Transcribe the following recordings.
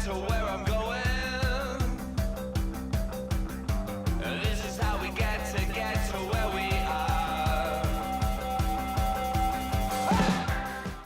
to where I'm going. This is how we get to where we are.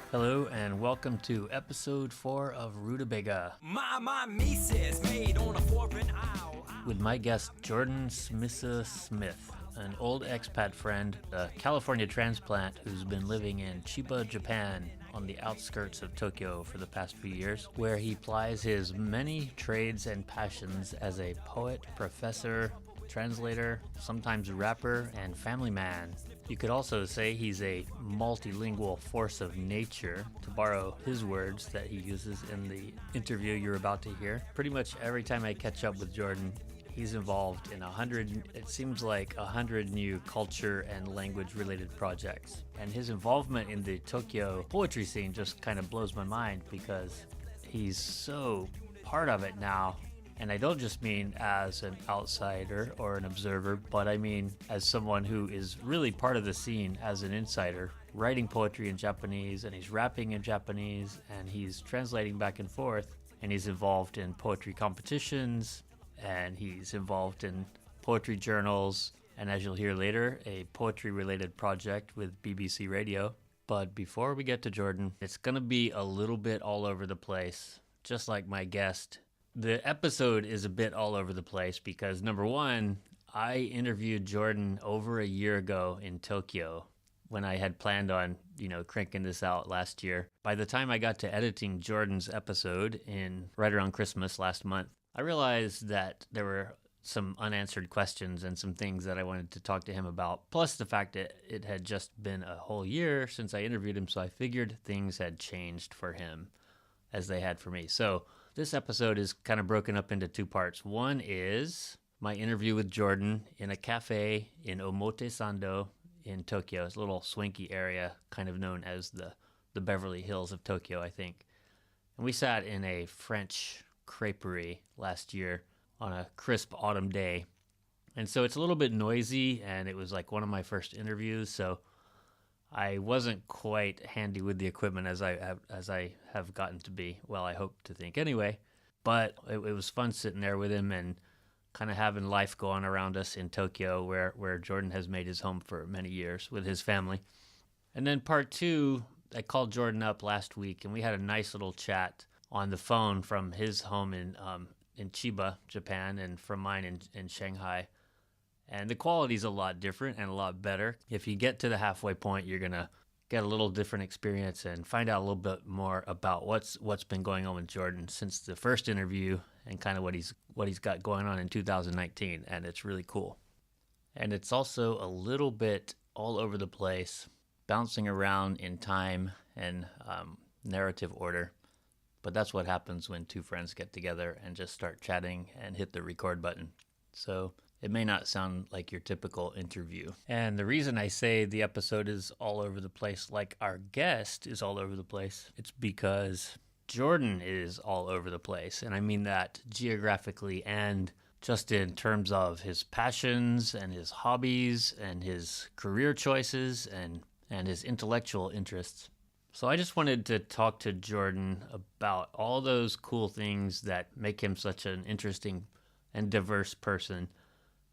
Hello and welcome to episode 4 of Rootabaga My Mises made on a foreign owl. with my guest Jordan Smith, an old expat friend, a California transplant who's been living in Chiba, Japan, on the outskirts of Tokyo for the past few years, where he plies his many trades and passions as a poet, professor, translator, sometimes rapper, and family man. You could also say he's a multilingual force of nature, to borrow his words that he uses in the interview you're about to hear. Pretty much every time I catch up with Jordan, he's involved in 100 new culture and language related projects. And his involvement in the Tokyo poetry scene just kind of blows my mind because he's so part of it now. And I don't just mean as an outsider or an observer, but I mean as someone who is really part of the scene as an insider, writing poetry in Japanese, and he's rapping in Japanese, and he's translating back and forth, and he's involved in poetry competitions, and he's involved in poetry journals, and as you'll hear later, a poetry-related project with BBC Radio. But before we get to Jordan, it's going to be a little bit all over the place, just like my guest. The episode is a bit all over the place because, number one, I interviewed Jordan over a year ago in Tokyo when I had planned on, cranking this out last year. By the time I got to editing Jordan's episode right around Christmas last month, I realized that there were some unanswered questions and some things that I wanted to talk to him about, plus the fact that it had just been a whole year since I interviewed him, so I figured things had changed for him as they had for me. So this episode is kind of broken up into two parts. One is my interview with Jordan in a cafe in Omotesando in Tokyo. It's a little swanky area, kind of known as the Beverly Hills of Tokyo, I think. And we sat in a French creperie last year on a crisp autumn day. And so it's a little bit noisy, and it was like one of my first interviews, so I wasn't quite handy with the equipment as I have gotten to be. Well, I hope to think anyway. But it was fun sitting there with him and kind of having life go on around us in Tokyo, where Jordan has made his home for many years with his family. And then part two, I called Jordan up last week, and we had a nice little chat on the phone from his home in Chiba, Japan, and from mine in Shanghai. And the quality's a lot different and a lot better. If you get to the halfway point, you're going to get a little different experience and find out a little bit more about what's been going on with Jordan since the first interview and kind of what he's got going on in 2019. And it's really cool. And it's also a little bit all over the place, bouncing around in time and narrative order. But that's what happens when two friends get together and just start chatting and hit the record button. So it may not sound like your typical interview. And the reason I say the episode is all over the place, like our guest is all over the place, it's because Jordan is all over the place. And I mean that geographically and just in terms of his passions and his hobbies and his career choices and his intellectual interests. So I just wanted to talk to Jordan about all those cool things that make him such an interesting and diverse person.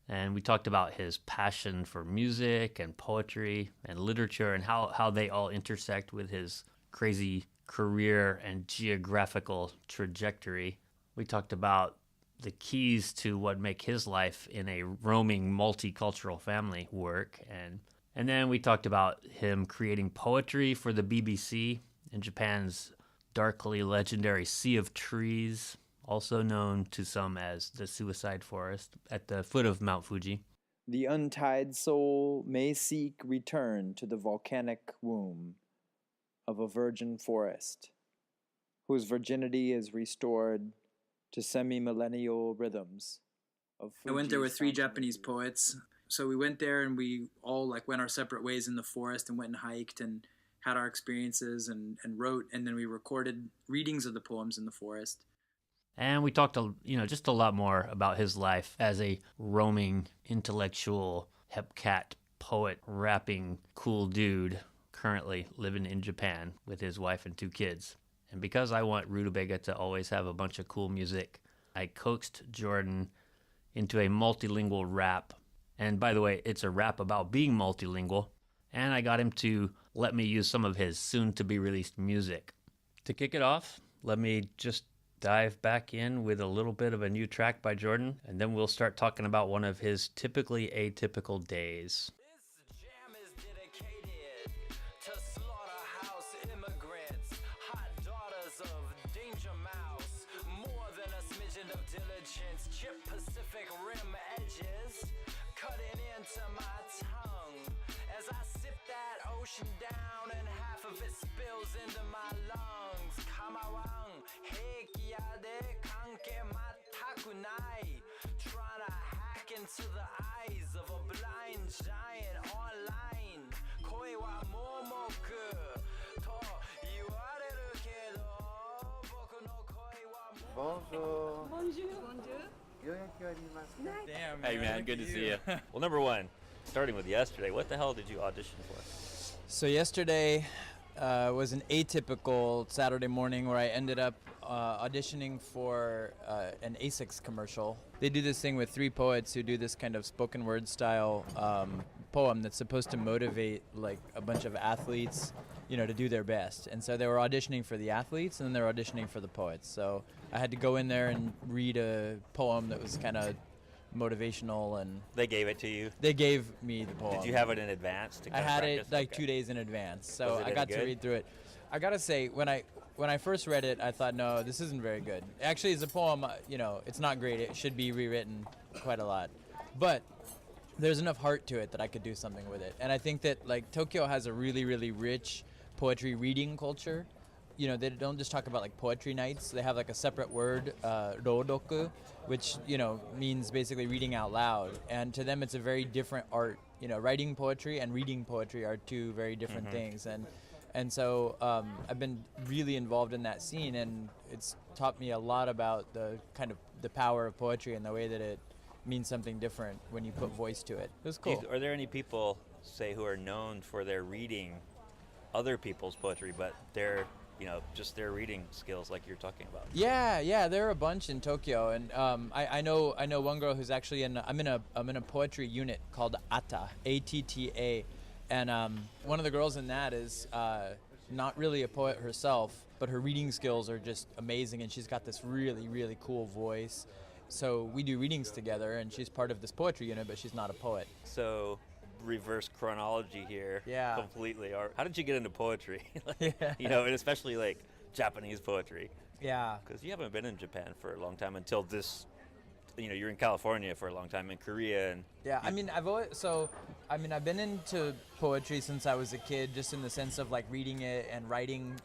And we talked about his passion for music and poetry and literature and how they all intersect with his crazy career and geographical trajectory. We talked about the keys to what make his life in a roaming multicultural family work. And then we talked about him creating poetry for the BBC in Japan's darkly legendary Sea of Trees, also known to some as the Suicide Forest, at the foot of Mount Fuji. The untied soul may seek return to the volcanic womb of a virgin forest, whose virginity is restored to semi-millennial rhythms of Fuji. I went there with 3 Japanese poets. So we went there and we all went our separate ways in the forest and went and hiked and had our experiences and wrote, and then we recorded readings of the poems in the forest. And we talked, just a lot more about his life as a roaming, intellectual, hepcat, poet, rapping, cool dude currently living in Japan with his wife and 2 kids. And because I want Rootabaga to always have a bunch of cool music, I coaxed Jordan into a multilingual rap. And by the way, it's a rap about being multilingual. And I got him to let me use some of his soon-to-be-released music. To kick it off, let me just dive back in with a little bit of a new track by Jordan, and then we'll start talking about one of his typically atypical days. This jam is dedicated to slaughterhouse immigrants, hot daughters of Danger Mouse, more than a smidgen of diligence, chip Pacific Rim edges, cutting into my tongue as I sip that ocean down and half of it spills into my lungs. Kamawang, heikiade kanke matakunai, trying to hack into the eyes of a blind giant online. Koi wa momoku to iwareru kedo, boku no koi wa Bonjour. Bonjour. Damn, Hey man, good to see you. Well, number one, starting with yesterday, what the hell did you audition for? So yesterday was an atypical Saturday morning where I ended up auditioning for an ASICS commercial. They do this thing with three poets who do this kind of spoken word style poem that's supposed to motivate like a bunch of athletes, you know, to do their best. And so they were auditioning for the athletes and then they were auditioning for the poets. So I had to go in there and read a poem that was kind of motivational, and They gave it to you. they gave me the poem. Did you have it in advance? To I kind of had it practice? like Okay. 2 days in advance, Was so it I any got to good? read through it. I gotta say, when I first read it, I thought, no, this isn't very good. Actually, as a poem, you know, it's not great. It should be rewritten quite a lot, but there's enough heart to it that I could do something with it. And I think that like Tokyo has a really, really rich poetry reading culture. You know, they don't just talk about like poetry nights. They have like a separate word, rodoku, which, you know, means basically reading out loud. And to them, it's a very different art. You know, writing poetry and reading poetry are two very different things. And so I've been really involved in that scene, and it's taught me a lot about the kind of the power of poetry and the way that it means something different when you put voice to it. It was cool. Are there any people, say, who are known for their reading other people's poetry, but they're, you know, just their reading skills like you're talking about? Yeah, there are a bunch in Tokyo, and I know one girl who's actually I'm in a poetry unit called ATTA, ATTA, and one of the girls in that is not really a poet herself, but her reading skills are just amazing, and she's got this really, really cool voice. So we do readings together, and she's part of this poetry unit, but she's not a poet. So, reverse chronology here. Yeah. Completely. How did you get into poetry? You know, and especially like Japanese poetry, Yeah. because you haven't been in Japan for a long time until this. You know, you're in California for a long time, in Korea, and Yeah, I mean, I've been into poetry since I was a kid, just in the sense of like reading it and writing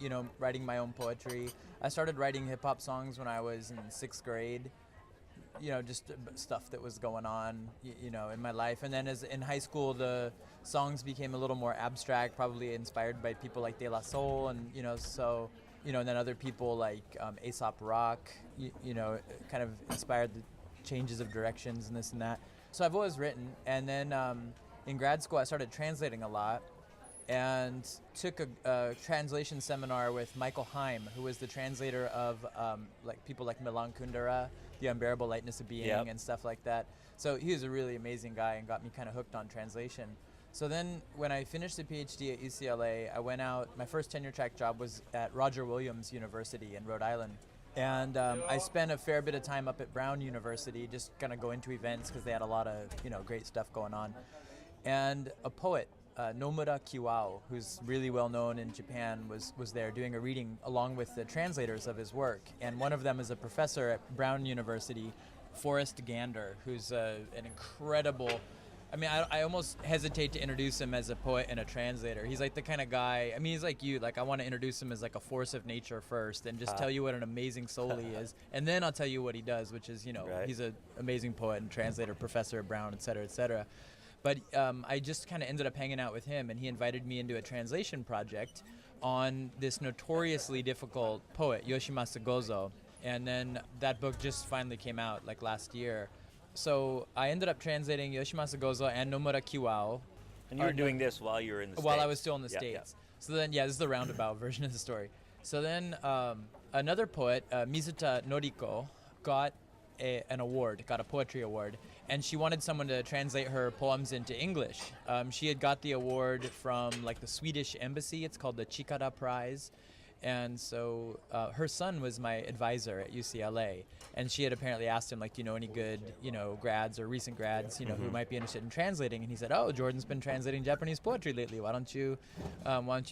my own poetry. I started writing hip hop songs when I was in 6th grade. You know, just stuff that was going on, you know, in my life. And then in high school, the songs became a little more abstract, probably inspired by people like De La Soul, and, you know, so, you know, and then other people like Aesop Rock, you know, kind of inspired the changes of directions and this and that. So I've always written. And then in grad school, I started translating a lot and took a translation seminar with Michael Heim, who was the translator of like people like Milan Kundera, The Unbearable Lightness of Being, Yep. and stuff like that. So he was a really amazing guy and got me kind of hooked on translation. So then when I finished the PhD at UCLA, I went out, my first tenure track job was at Roger Williams University in Rhode Island. And I spent a fair bit of time up at Brown University, just kind of going to events because they had a lot of, you know, great stuff going on. And a poet, Nomura Kiwao, who's really well known in Japan, was there doing a reading along with the translators of his work. And one of them is a professor at Brown University, Forrest Gander, who's an incredible, I mean, I almost hesitate to introduce him as a poet and a translator. He's like the kind of guy, I mean, he's like you, like I want to introduce him as like a force of nature first and just tell you what an amazing soul he is. And then I'll tell you what he does, which is, you know, Right. he's an amazing poet and translator, professor at Brown, et cetera, et cetera. But I just kind of ended up hanging out with him, and he invited me into a translation project on this notoriously difficult poet, Yoshimasa Gozo. And then that book just finally came out like last year. So I ended up translating Yoshimasa Gozo and Nomura Kiwao. you were doing this while you were in the While I States. was still in the Yeah, States. So then, yeah, this is the roundabout version of the story. So then another poet, Mizuta Noriko, got an award, got a poetry award, and she wanted someone to translate her poems into English. She had got the award from like the Swedish embassy. It's called the Chikara Prize. And so her son was my advisor at UCLA, and she had apparently asked him, like, do you know any good, grads or recent grads, who might be interested in translating? And he said, oh, Jordan's been translating Japanese poetry lately. Why don't you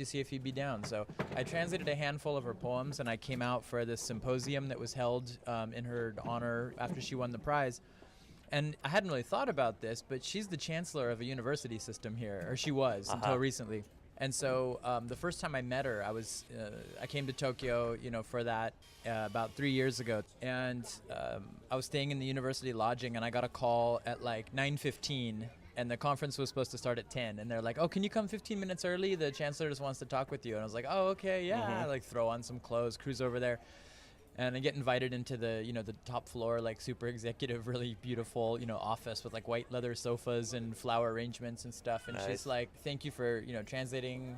see if he'd be down? So I translated a handful of her poems, and I came out for this symposium that was held in her honor after she won the prize. And I hadn't really thought about this, but she's the chancellor of a university system here, or she was until recently. And so the first time I met her, I came to Tokyo, for that about 3 years ago. And I was staying in the university lodging, and I got a call at like 9:15, and the conference was supposed to start at 10. And they're like, oh, can you come 15 minutes early? The chancellor just wants to talk with you. And I was like, oh, okay, yeah. I like throw on some clothes, cruise over there. And I get invited into the, the top floor, like super executive, really beautiful, office with like white leather sofas and flower arrangements and stuff. And she's like, thank you for, translating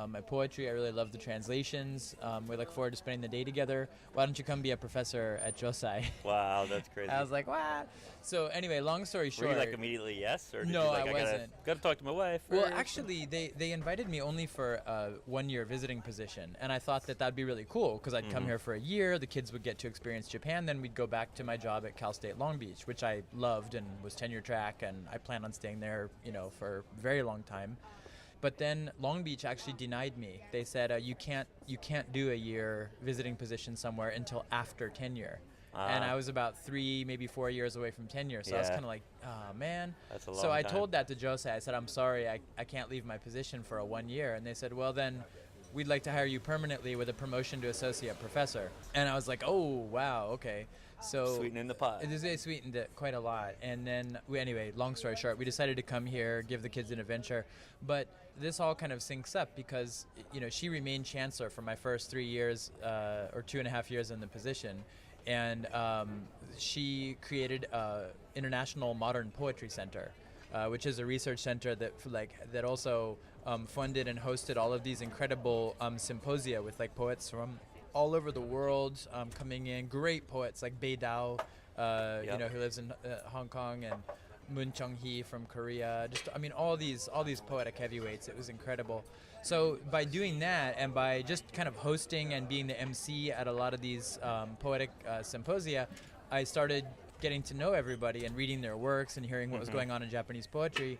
my poetry. I really love the translations. We look forward to spending the day together. Why don't you come be a professor at Josai? Wow, that's crazy. I was like, what? So anyway, long story short. Were you like immediately yes? Or did no, you like, I wasn't. Gotta talk to my wife. Well, actually, they invited me only for a 1-year visiting position. And I thought that that'd be really cool because I'd come here for a year. The kids would get to experience Japan. Then we'd go back to my job at Cal State Long Beach, which I loved and was tenure track. And I plan on staying there, for a very long time. But then Long Beach actually denied me. They said, you can't do a year visiting position somewhere until after tenure. And I was about 3, maybe 4 years away from tenure. So I was kind of like, oh, man. That's a long So I time. told that to Josei. I said, I'm sorry, I can't leave my position for a 1 year. And they said, well, then we'd like to hire you permanently with a promotion to associate professor. And I was like, oh, wow, okay. So sweetening the pot. They sweetened it quite a lot. And then, anyway, long story short, we decided to come here, give the kids an adventure. But this all kind of syncs up because, she remained chancellor for my first 3 years or 2.5 years in the position. And she created International Modern Poetry Center, which is a research center that also funded and hosted all of these incredible symposia with like poets from all over the world coming in. Great poets like Bei Dao, who lives in Hong Kong, and Moon Chung-hee from Korea. All these poetic heavyweights. It was incredible. So by doing that and by just kind of hosting and being the MC at a lot of these poetic symposia, I started getting to know everybody and reading their works and hearing what was going on in Japanese poetry.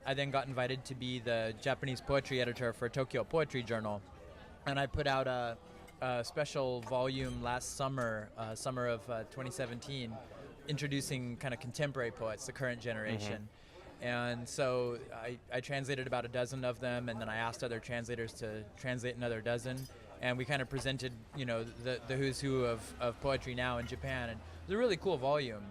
I then got invited to be the Japanese poetry editor for Tokyo Poetry Journal. And I put out a special volume last summer, summer of 2017, introducing kind of contemporary poets, the current generation. And so I translated about a dozen of them, and then I asked other translators to translate another dozen. And we kind of presented, the who's who of poetry now in Japan. And it was a really cool volume.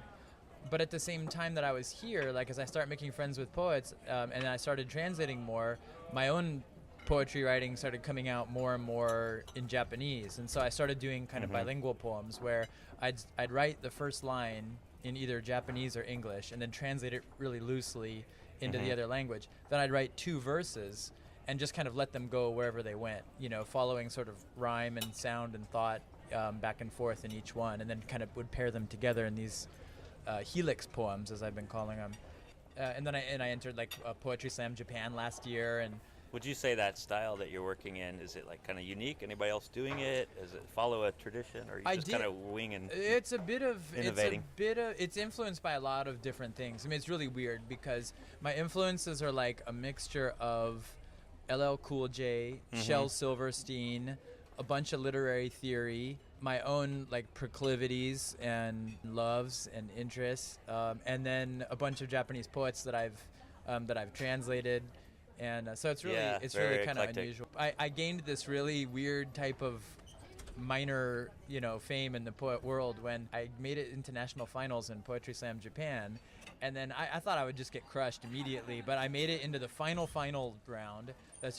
But at the same time that I was here, like as I started making friends with poets and I started translating more, my own poetry writing started coming out more and more in Japanese. And so I started doing kind of bilingual poems where I'd write the first line in either Japanese or English and then translate it really loosely into the other language. Then I'd write 2 verses and just kind of let them go wherever they went, following sort of rhyme and sound and thought back and forth in each one, and then kind of would pair them together in these helix poems, as I've been calling them. And then I entered like Poetry Slam Japan last year. And would you say that style that you're working in, is it like kind of unique? Anybody else doing it? Does it follow a tradition, or you just kind of winging? It's a bit of innovating. It's influenced by a lot of different things. I mean, it's really weird because my influences are like a mixture of LL Cool J, Shel Silverstein, a bunch of literary theory, my own like proclivities and loves and interests, and then a bunch of Japanese poets that I've translated. And so it's really kind of unusual. I gained this really weird type of minor, fame in the poet world when I made it into national finals in Poetry Slam Japan. And then I thought I would just get crushed immediately, but I made it into the final round,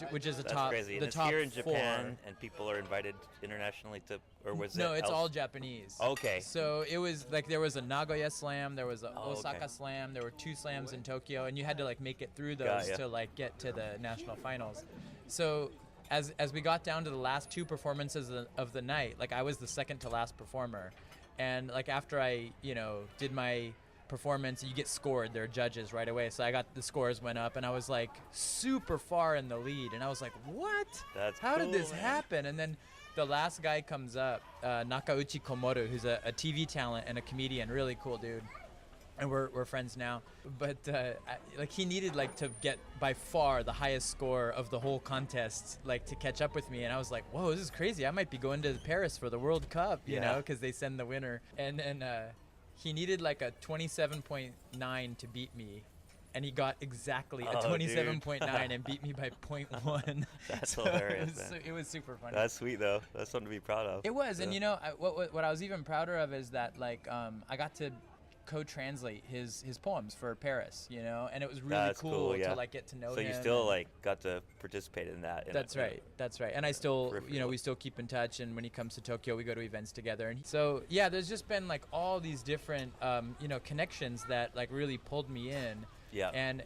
which is That's top. crazy. And the it's top here in 4. Japan, and people are invited internationally to, or was it? No, it's all Japanese. Okay. So it was like there was a Nagoya slam, there was a Osaka okay. slam, there were 2 slams in Tokyo, and you had to like make it through those to like get to the national finals. So as we got down to the last two performances of the night, like I was the second to last performer, and like after I did my performance, you get scored. There are judges right away, so I got the scores went up, and I was like super far in the lead, and I was like, what? How did this happen? And then the last guy comes up, Nakauchi Komoru, who's a TV talent and a comedian, really cool dude. And we're friends now, but like he needed like to get by far the highest score of the whole contest, like to catch up with me. And I was like, whoa, this is crazy. I might be going to Paris for the World Cup, you know, because they send the winner. And he needed like a 27.9 to beat me, and he got exactly a 27.9 and beat me by 0.1. That's so hilarious. It was super funny. That's sweet though. That's something to be proud of. It was, and what I was even prouder of is that like I got to co-translate his poems for Paris, and it was really cool to like get to know him. So you still like got to participate in that. That's right. And I still, we still keep in touch, and when he comes to Tokyo, we go to events together. And so yeah, there's just been like all these different connections that like really pulled me in. Yeah. And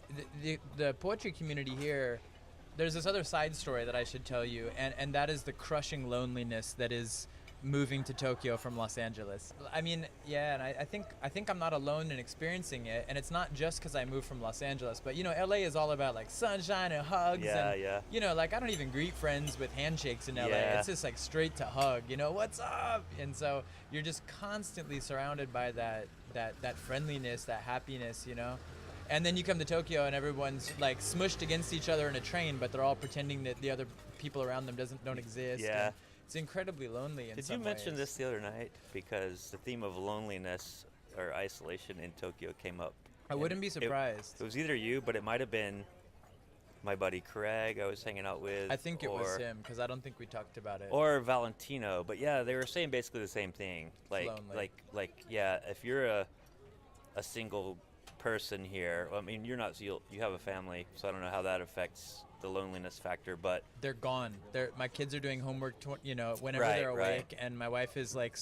the poetry community here, there's this other side story that I should tell you, and that is the crushing loneliness that is moving to Tokyo from Los Angeles. I mean, yeah, and I think I'm not alone in experiencing it, and it's not just because I moved from Los Angeles, but LA is all about like sunshine and hugs, like I don't even greet friends with handshakes in LA. It's just like straight to hug, what's up? And so you're just constantly surrounded by that friendliness, that happiness, And then you come to Tokyo and everyone's like smushed against each other in a train, but they're all pretending that the other people around them don't exist. Yeah. And it's incredibly lonely in Did some you mention ways. this the other night? Because the theme of loneliness or isolation in Tokyo came up. I wouldn't be surprised. It was either you, but it might have been my buddy Craig I was hanging out with. I think it was him, because I don't think we talked about it. Or Valentino. But yeah, they were saying basically the same thing. Lonely. If you're a single person here, I mean, you have a family, so I don't know how that affects the loneliness factor, but they're gone. My kids are doing homework, whenever they're awake, and my wife is like,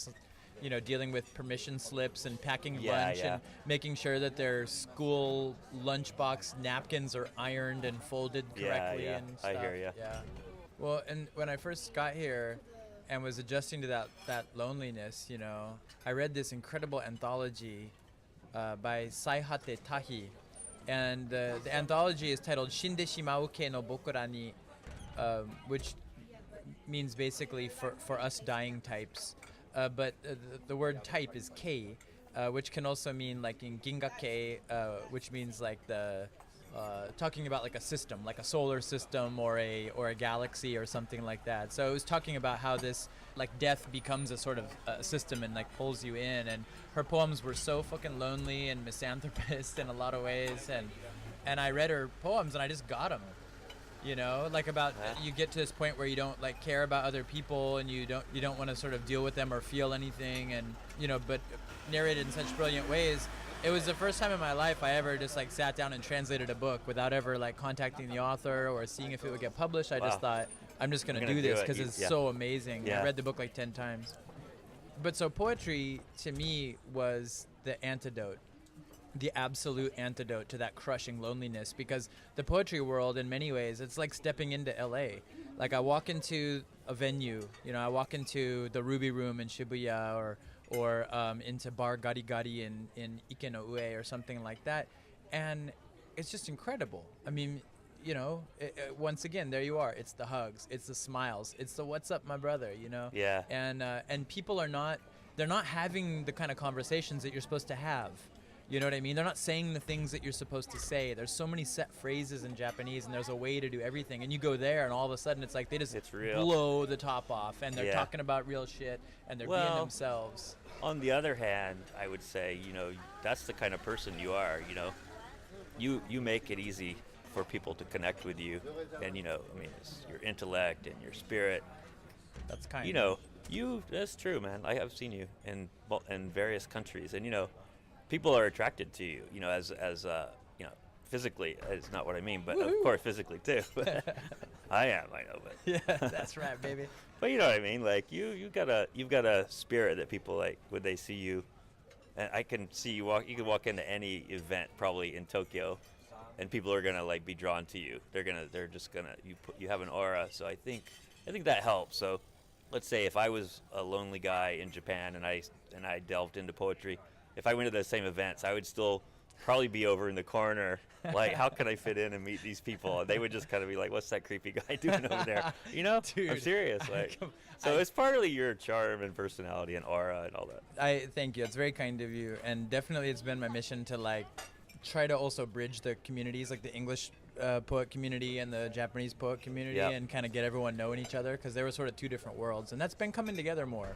dealing with permission slips and packing lunch and making sure that their school lunchbox napkins are ironed and folded correctly and stuff. I hear you. Yeah. Well, and when I first got here and was adjusting to that loneliness, I read this incredible anthology by Saihate Tahi. And the anthology is titled Shinde Shimauke no Bokura ni, which means basically for us dying types. But the word type is kei, which can also mean like in Gingake, which means like talking about like a system, like a solar system or a galaxy or something like that. So it was talking about how this like death becomes a sort of system and like pulls you in. And her poems were so fucking lonely and misanthropist in a lot of ways. And I read her poems and I just got them. Like about you get to this point where you don't like care about other people and you don't want to sort of deal with them or feel anything, and but narrated in such brilliant ways. It was the first time in my life I ever just like sat down and translated a book without ever like contacting the author or seeing if it would get published. I just thought, I'm just going to do this because it's so amazing. I read the book like 10 times. But so poetry to me was the antidote, the absolute antidote to that crushing loneliness, because the poetry world in many ways, it's like stepping into LA. Like I walk into a venue, I walk into the Ruby Room in Shibuya or into Bar Gari Gari in Ike no Ue or something like that, and it's just incredible. I mean, once again, there you are. It's the hugs, it's the smiles, it's the "What's up, my brother?" Yeah. And people they're not having the kind of conversations that you're supposed to have. You know what I mean? They're not saying the things that you're supposed to say. There's so many set phrases in Japanese, and there's a way to do everything. And you go there, and all of a sudden, it's like they just blow the top off, and they're talking about real shit, and they're being themselves. On the other hand, I would say, that's the kind of person you are. You make it easy for people to connect with you, and it's your intellect and your spirit. That's kind. That's true, man. I have seen you in various countries, and people are attracted to you, as physically. It's not what I mean, but of course physically too. I know, but yeah, that's right, baby. But you know what I mean, like you've got a spirit that people like when they see you, and I can see you walk. You can walk into any event probably in Tokyo, and people are gonna like be drawn to you. They're just gonna you have an aura. So I think that helps. So let's say if I was a lonely guy in Japan and I delved into poetry, if I went to those same events, I would still probably be over in the corner, like, how can I fit in and meet these people? And they would just kind of be like, what's that creepy guy doing over there? You know? Dude, I'm serious. Like, it's partly your charm and personality and aura and all that. I thank you. It's very kind of you, and definitely it's been my mission to like try to also bridge the communities, like the English poet community and the Japanese poet community, Yep. and kind of get everyone knowing each other, because they were sort of two different worlds, and that's been coming together more.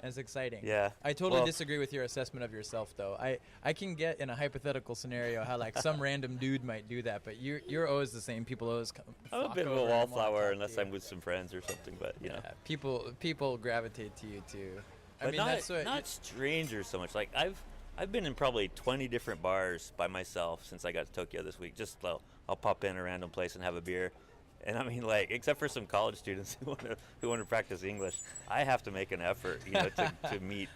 And it's exciting. Yeah. I totally disagree with your assessment of yourself, though. I can get in a hypothetical scenario how like some random dude might do that, but you're always the same. People always come. I'm a bit of a wallflower unless I'm with some friends or something, but you know. People gravitate to you too. But not strangers so much. Like I've been in probably 20 different bars by myself since I got to Tokyo this week. Just I'll pop in a random place and have a beer. And I mean, like, except for some college students who want to practice English, I have to make an effort, you know, to meet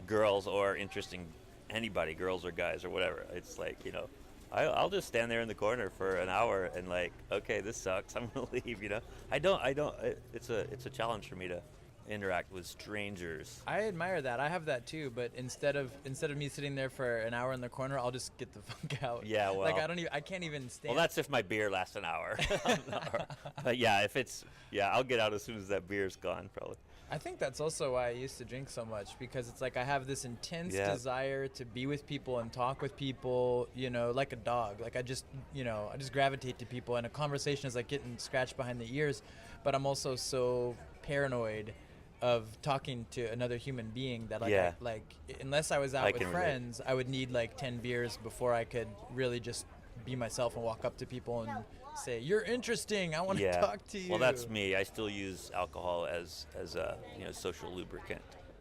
girls or interesting anybody, girls or guys or whatever. It's like, you know, I'll just stand there in the corner for an hour and like, okay, this sucks, I'm gonna leave. You know, I don't. It's a challenge for me to interact with strangers. I admire that. I have that too, but instead of me sitting there for an hour in the corner, I'll just get the fuck out. Yeah, well, like I can't even stand. Well, that's if my beer lasts an hour. But yeah, I'll get out as soon as that beer's gone, probably. I think that's also why I used to drink so much, because it's like I have this intense desire to be with people and talk with people, you know, like a dog. Like I just gravitate to people, and a conversation is like getting scratched behind the ears, but I'm also so paranoid of talking to another human being that unless I was out with friends, I would need like 10 beers before I could really just be myself and walk up to people and say, you're interesting, I want to talk to you. Well, that's me. I still use alcohol as a social lubricant.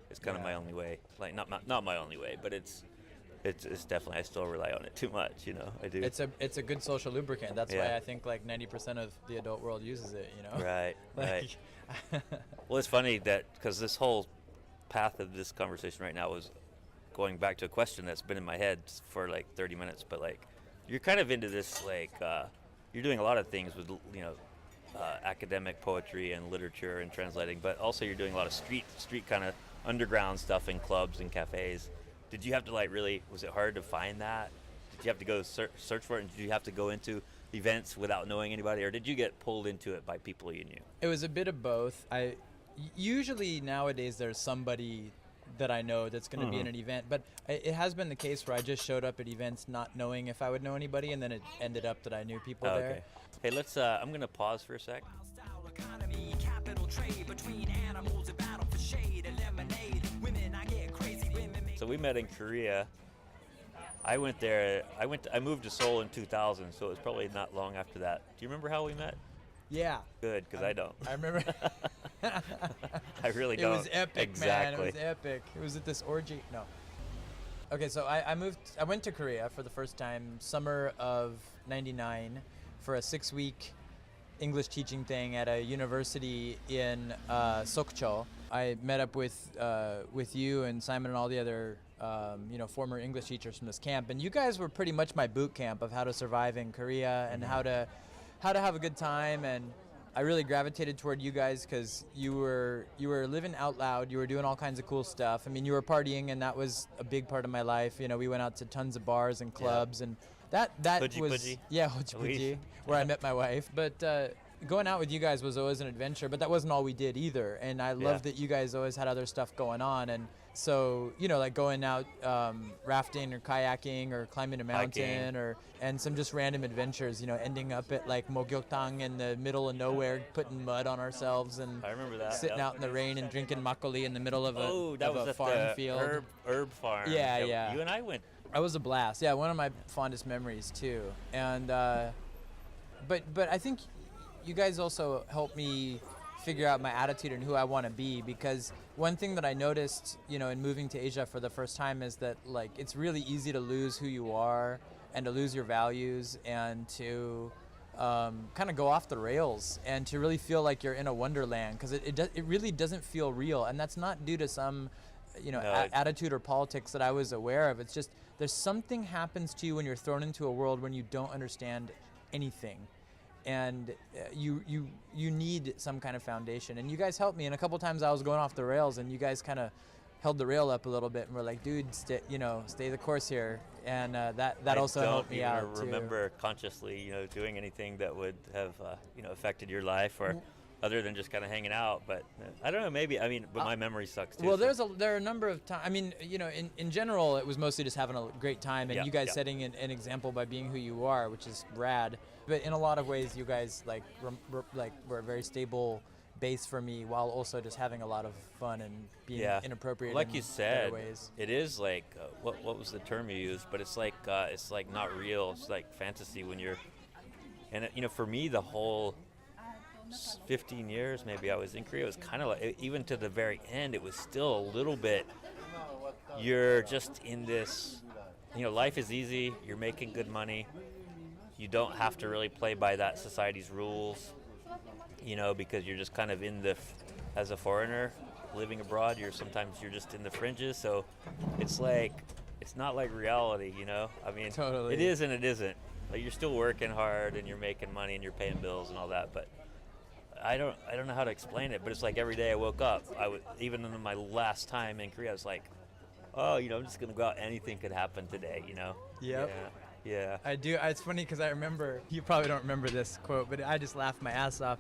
It's kind of my only way. Like not my only way, but it's definitely, I still rely on it too much, you know. I do. It's a good social lubricant. That's why I think like 90% of the adult world uses it, you know. Right. Like, right. Well, it's funny that because this whole path of this conversation right now was going back to a question that's been in my head for like 30 minutes, but like you're kind of into this, like you're doing a lot of things with, you know, academic poetry and literature and translating, but also you're doing a lot of street kind of underground stuff in clubs and cafes. Did you have to was it hard to find that? Did you have to go search for it, and did you have to go into events without knowing anybody, or did you get pulled into it by people you knew? It was a bit of both. Usually nowadays there's somebody that I know that's going to be in an event, but it has been the case where I just showed up at events not knowing if I would know anybody, and then it ended up that I knew people there. Hey, let's I'm going to pause for a sec. So we met in Korea. I went there. I moved to Seoul in 2000, so it was probably not long after that. Do you remember how we met? Yeah. Good, because I don't. I remember. I really don't. It was epic, man. It was epic. It was at this orgy. No. Okay, so I went to Korea for the first time summer of '99 for a 6-week English teaching thing at a university in Sokcho. I met up with you and Simon and all the other former English teachers from this camp, and you guys were pretty much my boot camp of how to survive in Korea and how to have a good time. And I really gravitated toward you guys because you were living out loud. You were doing all kinds of cool stuff. I mean, you were partying, and that was a big part of my life. You know, we went out to tons of bars and clubs, and that Fuji, was Fuji. Fuji, where I met my wife. But going out with you guys was always an adventure, but that wasn't all we did either. And I love that you guys always had other stuff going on. And so, you know, like going out rafting or kayaking or climbing a mountain and some just random adventures, you know, ending up at like Mogyoktang in the middle of nowhere, putting mud on ourselves and I remember that. Sitting out in the rain and drinking makgeolli in the middle of a farm the field. Herb farm. Yeah. You and I went. It was a blast. Yeah, one of my fondest memories too. And but I think you guys also helped me figure out my attitude and who I want to be, because one thing that I noticed, you know, in moving to Asia for the first time is that like it's really easy to lose who you are and to lose your values and to kind of go off the rails and to really feel like you're in a wonderland, because it really doesn't feel real. And that's not due to some, you know, attitude or politics that I was aware of. It's just there's something happens to you when you're thrown into a world when you don't understand anything. And you need some kind of foundation. And you guys helped me. And a couple times I was going off the rails, and you guys kind of held the rail up a little bit and were like, dude, stay the course here. And that also helped me out too. I don't remember consciously, doing anything that would have, affected your life or other than just kind of hanging out. But I don't know, maybe, but my memory sucks too. Well, there are a number of times. In general, it was mostly just having a great time, and you guys setting an example by being who you are, which is rad. But in a lot of ways, you guys were a very stable base for me, while also just having a lot of fun and being inappropriate. Like in you said, ways. It is like what was the term you used? But it's like not real. It's like fantasy when you're, and for me the whole 15 years maybe I was in Korea, it was kind of like, even to the very end, it was still a little bit, you're just in this, life is easy, you're making good money, you don't have to really play by that society's rules, because you're just kind of as a foreigner living abroad, you're just in the fringes, so it's not like reality, Totally. It is and it isn't. Like, you're still working hard and you're making money and you're paying bills and all that, but I don't know how to explain it, but it's like every day I woke up, even in my last time in Korea, I was like, oh, I'm just gonna go out, anything could happen today, Yep. Yeah. I do. It's funny because I remember, you probably don't remember this quote, but I just laughed my ass off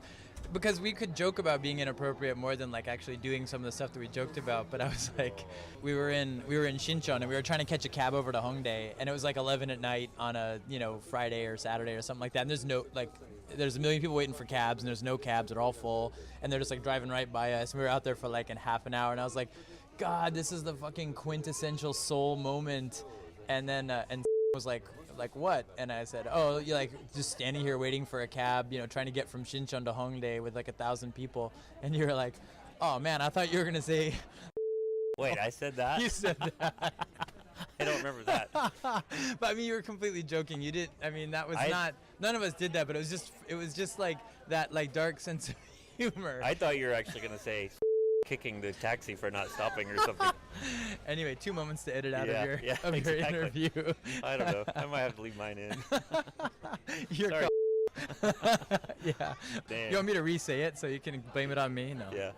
because we could joke about being inappropriate more than like actually doing some of the stuff that we joked about. But I was like, we were in Shincheon and we were trying to catch a cab over to Hongdae, and it was like 11 at night on a Friday or Saturday or something like that. And there's a million people waiting for cabs, and there's no cabs. They're all full, and they're just like driving right by us. We were out there for like half an hour, and I was like, God, this is the fucking quintessential soul moment. And then and was like what? And I said, oh, you're like just standing here waiting for a cab, trying to get from Shincheon to Hongdae with like 1,000 people. And you're like, oh man, I thought you were gonna say. Wait, I said that? You said that. I don't remember that. But you were completely joking. You didn't. That was not. None of us did that. But it was just like that, like dark sense of humor. I thought you were actually gonna say kicking the taxi for not stopping or something. Anyway, 2 moments to edit out of your exactly. interview. I don't know. I might have to leave mine in. Sorry. Yeah. Damn. You want me to re-say it so you can blame it on me? No. Yeah.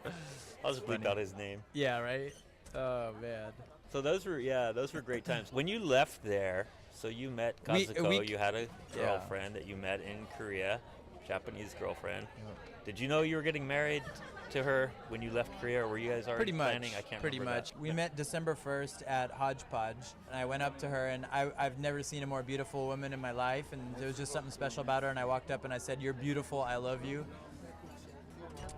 I'll just bleep out his name. Yeah, right? Oh, man. So those were great times. When you left there, so you met Kazuko, you had a girlfriend that you met in Korea, Japanese girlfriend. Yeah. Did you know you were getting married to her when you left Korea, or were you guys already planning? I can't remember that. We met December 1st at Hodgepodge, and I went up to her, and I've never seen a more beautiful woman in my life, and there was just something special about her, and I walked up and I said, you're beautiful, I love you.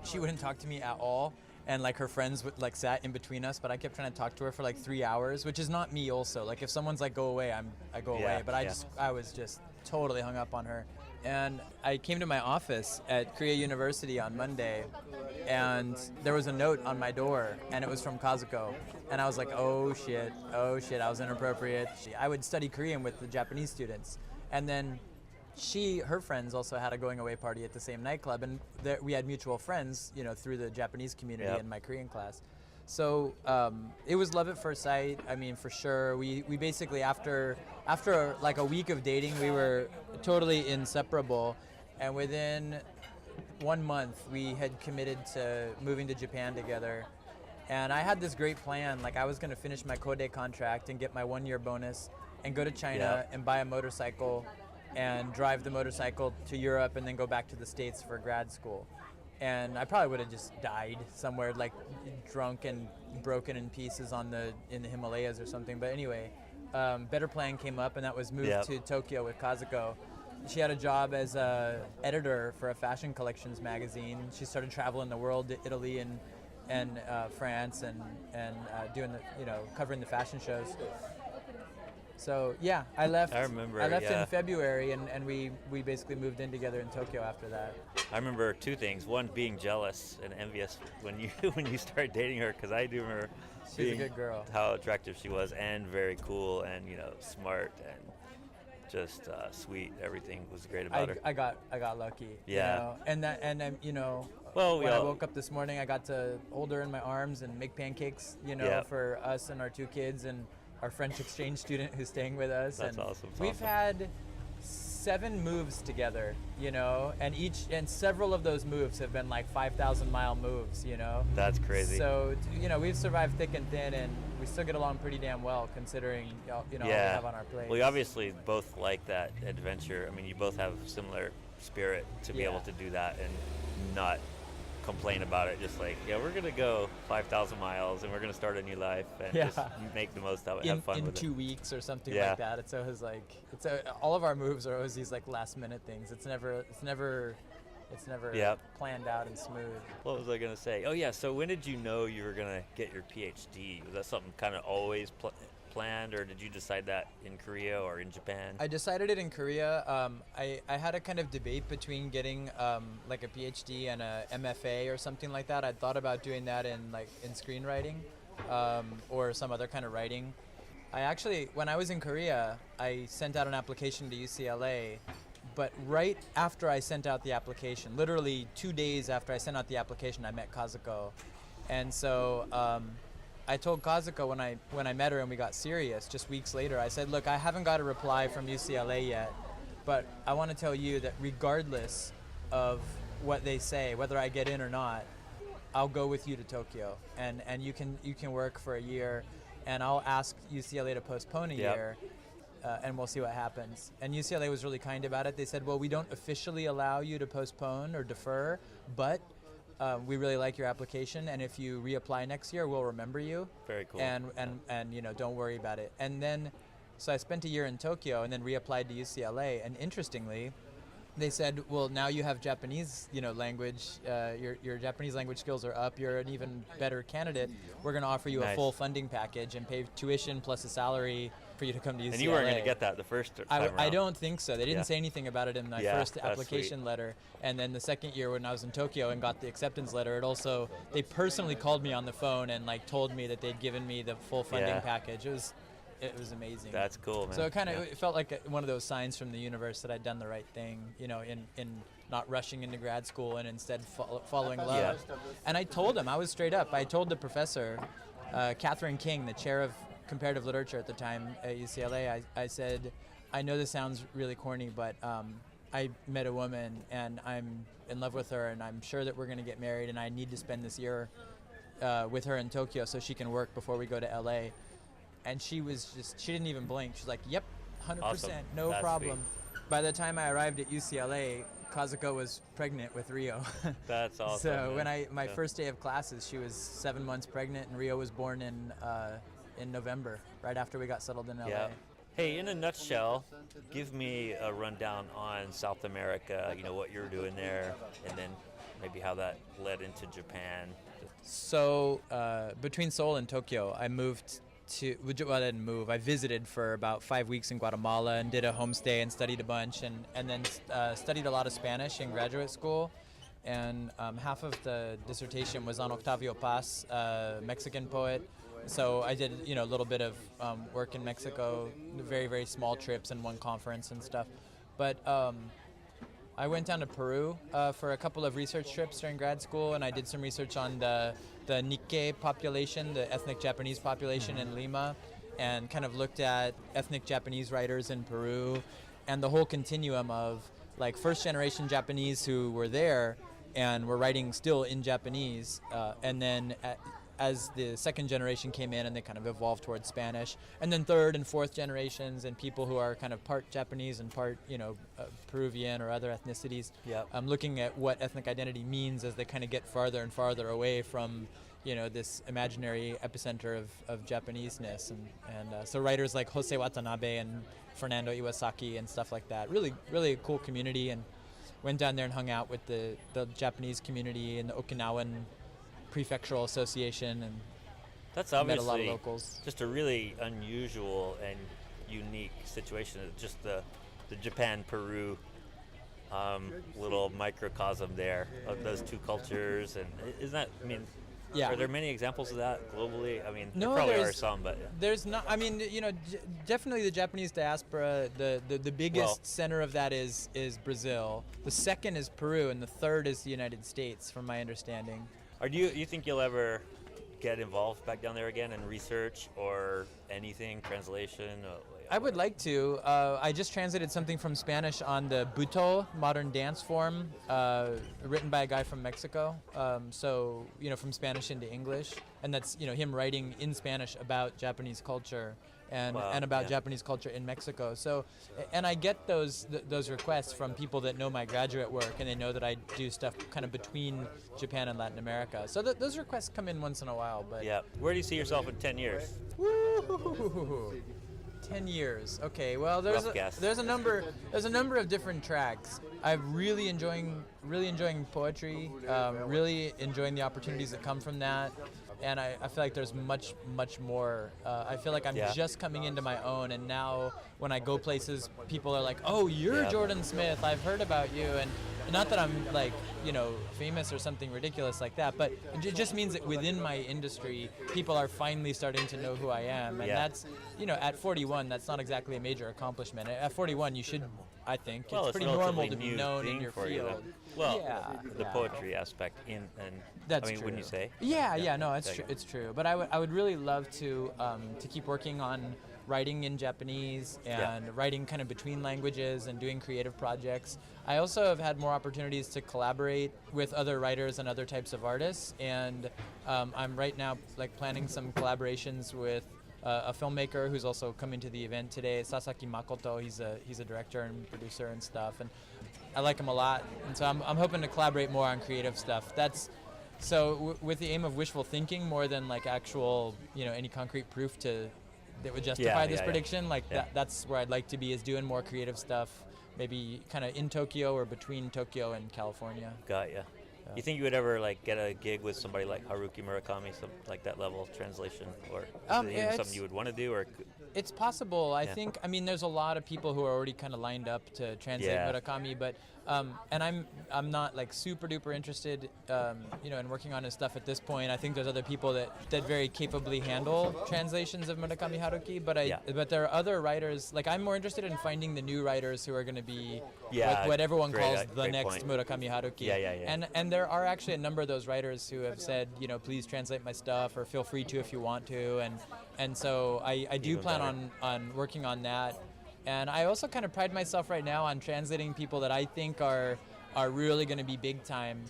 She wouldn't talk to me at all, and like her friends would like sat in between us, but I kept trying to talk to her for like 3 hours, which is not me also. Like if someone's like go away, I go away, but I was just totally hung up on her. And I came to my office at Korea University on Monday, and there was a note on my door, and it was from Kazuko. And I was like, oh shit, I was inappropriate. I would study Korean with the Japanese students. And then her friends also had a going away party at the same nightclub, and we had mutual friends, through the Japanese community in my Korean class. So it was love at first sight. For sure. We basically after like a week of dating, we were totally inseparable, and within 1 month we had committed to moving to Japan together. And I had this great plan. Like I was going to finish my Kode contract and get my 1-year bonus and go to China and buy a motorcycle and drive the motorcycle to Europe and then go back to the States for grad school. And I probably would have just died somewhere, like drunk and broken in pieces in the Himalayas or something. But anyway, better plan came up, and that was move to Tokyo with Kazuko. She had a job as a editor for a fashion collections magazine. She started traveling the world to Italy and France and doing covering the fashion shows. So yeah, I left. I remember. I left in February, and we basically moved in together in Tokyo after that. I remember 2 things. One, being jealous and envious when you started dating her, because I do remember She's a good girl. How attractive she was, and very cool, and smart, and just sweet. Everything was great about her. I got lucky. Yeah. And Well, when I woke up this morning, I got to hold her in my arms and make pancakes, for us and our 2 kids, and our French exchange student who's staying with us. That's and awesome. It's we've awesome. had 7 moves together, you know, and several of those moves have been like 5,000-mile moves, you know. That's crazy. So, you know, we've survived thick and thin, and we still get along pretty damn well considering, you know, all we have on our plate. Well, you obviously both like that adventure. I mean, you both have similar spirit to be able to do that and not complain about it. Just like, yeah, we're going to go 5,000 miles and we're going to start a new life and just make the most of it, have fun in with 2 it. weeks or something like that. It's always like, all of our moves are always these like last minute things. It's never planned out and smooth. What was I going to say? Oh, yeah. So when did you know you were going to get your PhD? Was that something kind of always planned, or did you decide that in Korea or in Japan? I decided it in Korea. I had a kind of debate between getting like a PhD and a MFA or something like that. I'd thought about doing that in screenwriting or some other kind of writing. I actually, when I was in Korea, I sent out an application to UCLA, but right after I sent out the application, literally 2 days after I sent out the application, I met Kazuko. And so I told Kazuko when I met her and we got serious, just weeks later, I said, look, I haven't got a reply from UCLA yet, but I want to tell you that regardless of what they say, whether I get in or not, I'll go with you to Tokyo, and you can work for a year, and I'll ask UCLA to postpone a year, and we'll see what happens. And UCLA was really kind about it. They said, well, we don't officially allow you to postpone or defer, but we really like your application, and if you reapply next year, we'll remember you. Very cool. And you know, don't worry about it. And then, so I spent a year in Tokyo and then reapplied to UCLA. And interestingly, they said, well, now you have Japanese, you know, language. Your Japanese language skills are up. You're an even better candidate. We're going to offer you a full funding package and pay tuition plus a salary for you to come to UCLA. And you weren't going to get that the first time around. I don't think so. They didn't say anything about it in my first application letter. And then the second year when I was in Tokyo and got the acceptance letter, they personally called me on the phone and like told me that they'd given me the full funding package. It was amazing. That's cool, man. So it felt like one of those signs from the universe that I'd done the right thing, you know, in not rushing into grad school and instead following love. Yeah. And I told him, I was straight up. I told the professor, Catherine King, the chair of comparative literature at the time at UCLA, I said, I know this sounds really corny, but I met a woman and I'm in love with her and I'm sure that we're going to get married and I need to spend this year with her in Tokyo so she can work before we go to LA. And she didn't even blink. She's like, yep, 100%, awesome. no That's problem. sweet. By the time I arrived at UCLA, Kazuko was pregnant with Rio. That's awesome. So when my first day of classes, she was 7 months pregnant, and Rio was born in November, right after we got settled in LA. Yeah. Hey, in a nutshell, give me a rundown on South America, you know, what you're doing there, and then maybe how that led into Japan. So between Seoul and Tokyo, I moved I didn't move. I visited for about 5 weeks in Guatemala and did a homestay and studied a bunch, and then studied a lot of Spanish in graduate school. And half of the dissertation was on Octavio Paz, Mexican poet. So I did, you know, a little bit of work in Mexico, very, very small trips and one conference and stuff. But I went down to Peru for a couple of research trips during grad school, and I did some research on the Nikkei population, the ethnic Japanese population in Lima, and kind of looked at ethnic Japanese writers in Peru and the whole continuum of like first generation Japanese who were there and were writing still in Japanese, and then as the second generation came in and they kind of evolved towards Spanish, and then third and fourth generations and people who are kind of part Japanese and part, you know, Peruvian or other ethnicities. Yep. Looking at what ethnic identity means as they kind of get farther and farther away from, you know, this imaginary epicenter of Japanese-ness. And so writers like Jose Watanabe and Fernando Iwasaki and stuff like that. Really, really cool community, and went down there and hung out with the Japanese community and the Okinawan Prefectural Association, and that's met a lot of obviously locals. just a really unusual and unique situation. Just the Japan-Peru little microcosm there of those two cultures, and isn't that? I mean, are there many examples of that globally? I mean, there probably are some, but there's not. I mean, you know, definitely the Japanese diaspora. The biggest center of that is Brazil. The second is Peru, and the third is the United States, from my understanding. Do you think you'll ever get involved back down there again and research or anything, translation? I would like to. I just translated something from Spanish on the buto, modern dance form, written by a guy from Mexico. So, from Spanish into English. And that's, him writing in Spanish about Japanese culture and about Japanese culture in Mexico. So, and I get those requests from people that know my graduate work, and they know that I do stuff kind of between Japan and Latin America. So those requests come in once in a while. But yeah, where do you see yourself in 10 years? Woo! 10 years. Okay. Well, there's a number of different tracks. I'm really enjoying poetry. Really enjoying the opportunities that come from that. And I feel like there's much more. I feel like I'm just coming into my own, and now when I go places, people are like, "Oh, you're Jordan Smith. I've heard about you." And not that I'm like, famous or something ridiculous like that, but it just means that within my industry, people are finally starting to know who I am. And that's, at 41, that's not exactly a major accomplishment. At 41, you should, I think, it's pretty normal to be known in your field. The poetry aspect that's true. Wouldn't you say? Yeah, no, it's true. It's true. But I would really love to keep working on writing in Japanese and writing kind of between languages and doing creative projects. I also have had more opportunities to collaborate with other writers and other types of artists, and I'm right now planning some collaborations with a filmmaker who's also coming to the event today, Sasaki Makoto. He's a director and producer and stuff, and I like him a lot. And so I'm hoping to collaborate more on creative stuff. That's with the aim of wishful thinking more than actual any concrete proof that would justify this prediction. That's where I'd like to be, is doing more creative stuff, maybe kind of in Tokyo or between Tokyo and California. Got ya. You think you would ever get a gig with somebody like Haruki Murakami, some like that level of translation, or is it even something you would want to do? Or it's possible. I think. I mean, there's a lot of people who are already kind of lined up to translate Murakami, but and I'm not super duper interested, in working on his stuff at this point. I think there's other people that very capably handle translations of Murakami Haruki, but there are other writers. I'm more interested in finding the new writers who are going to be what everyone calls the next Murakami Haruki. And there are actually a number of those writers who have said, please translate my stuff, or feel free to if you want to, and so I do plan on working on that. And I also kind of pride myself right now on translating people that I think are really going to be big time.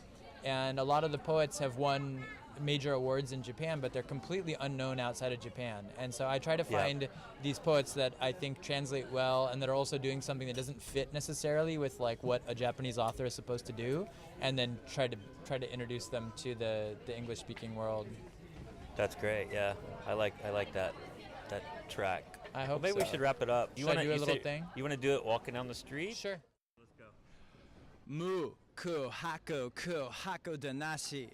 And a lot of the poets have won major awards in Japan, but they're completely unknown outside of Japan. And so I try to find these poets that I think translate well and that are also doing something that doesn't fit necessarily with what a Japanese author is supposed to do, and then try to introduce them to the English-speaking world. That's great. Yeah, I like that track. I hope maybe we should wrap it up. Should I do a little thing? You want to do it walking down the street? Sure. Let's go. Mu, ku, haku de nashi.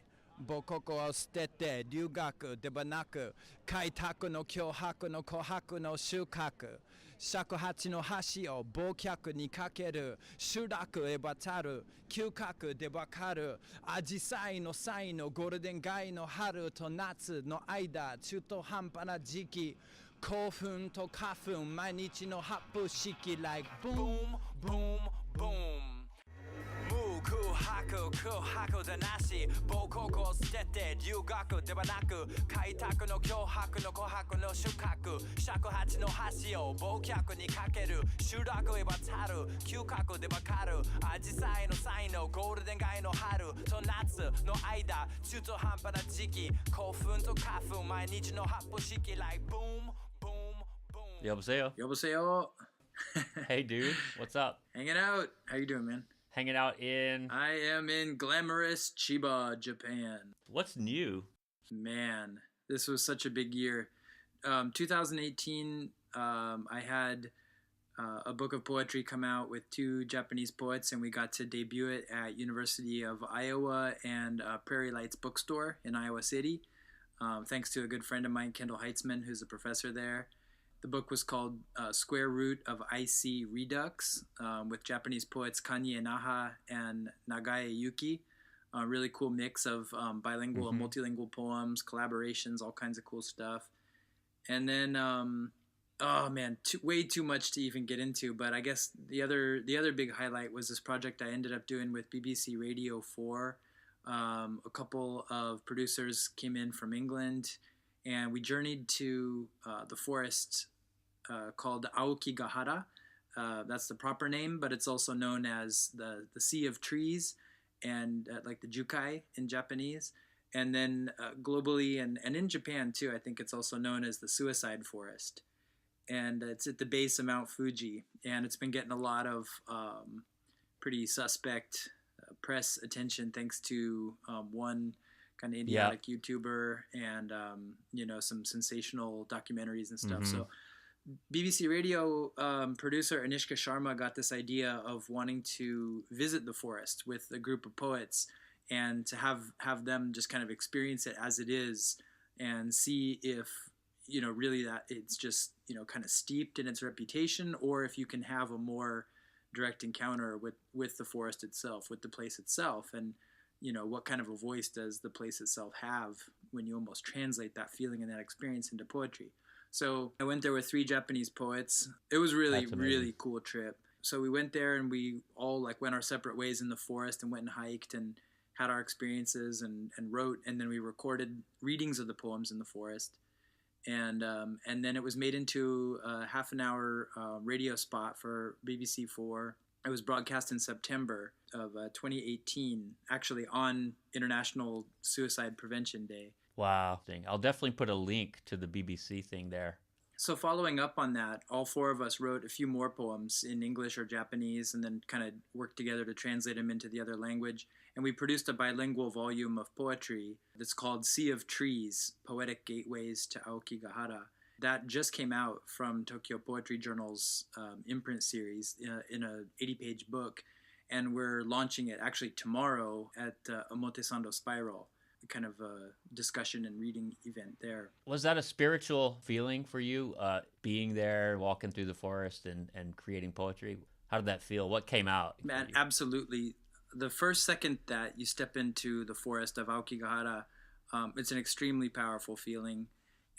Bokoko o stete, ryugaku de banaku. Kaitaku no kyohaku no kohaku no shukaku. Shakuhachi no hashi o bokyaku ni kakeru. Shuraku e wataru. Kyukaku de wakaru. Ajisai no sai no golden gai no haru to natsu no aida. Chuto hanpana jiki. Kofun to kafun, mainichi no happu shiki, boom, boom, boom. Mu kuhaku de nashi, bokoko stete, ryugaku de banaku, kaitaku no kyohaku no kohaku no shukaku, shakuhachi no hashi o bokyaku ni kakeru, shuraku e wataru, kyukaku de wakaru, ajisai no sai no golden gai no haru, to natsu no aida, chuto hanpana jiki, kofun to kafun, mainichi no happu shiki, boom. Yobuseo. Yobuseo. Hey, dude. What's up? Hanging out. How you doing, man? Hanging out in... I am in glamorous Chiba, Japan. What's new? Man, this was such a big year. 2018, I had a book of poetry come out with 2 Japanese poets, and we got to debut it at University of Iowa and Prairie Lights Bookstore in Iowa City, thanks to a good friend of mine, Kendall Heitzman, who's a professor there. The book was called Square Root of IC Redux, with Japanese poets Kanye Naha and Nagae Yuki. A really cool mix of bilingual and multilingual poems, collaborations, all kinds of cool stuff. And then, way too much to even get into. But I guess the other big highlight was this project I ended up doing with BBC Radio 4, A couple of producers came in from England, and we journeyed to the forest called Aokigahara. That's the proper name, but it's also known as the Sea of Trees, and like the Jukai in Japanese. And then globally and in Japan too, I think it's also known as the Suicide Forest. And it's at the base of Mount Fuji, and it's been getting a lot of pretty suspect press attention thanks to one kind of idiotic YouTuber and some sensational documentaries and stuff. So BBC Radio producer Anishka Sharma got this idea of wanting to visit the forest with a group of poets and to have them just kind of experience it as it is and see if really that it's just kind of steeped in its reputation, or if you can have a more direct encounter with the forest itself, with the place itself, and what kind of a voice does the place itself have when you almost translate that feeling and that experience into poetry. So I went there with 3 Japanese poets. It was really cool trip. So we went there and we all went our separate ways in the forest and went and hiked and had our experiences and wrote, and then we recorded readings of the poems in the forest. And then it was made into a half an hour radio spot for BBC4. It was broadcast in September of 2018, actually on International Suicide Prevention Day. Wow. I'll definitely put a link to the BBC thing there. So following up on that, all 4 of us wrote a few more poems in English or Japanese and then kind of worked together to translate them into the other language. And we produced a bilingual volume of poetry that's called Sea of Trees, Poetic Gateways to Aokigahara. That just came out from Tokyo Poetry Journal's imprint series in a 80-page book. And we're launching it actually tomorrow at Omotesando Spiral, kind of a discussion and reading event there. Was that a spiritual feeling for you, being there, walking through the forest and creating poetry? How did that feel? What came out? Man, absolutely. The first second that you step into the forest of Aokigahara, it's an extremely powerful feeling.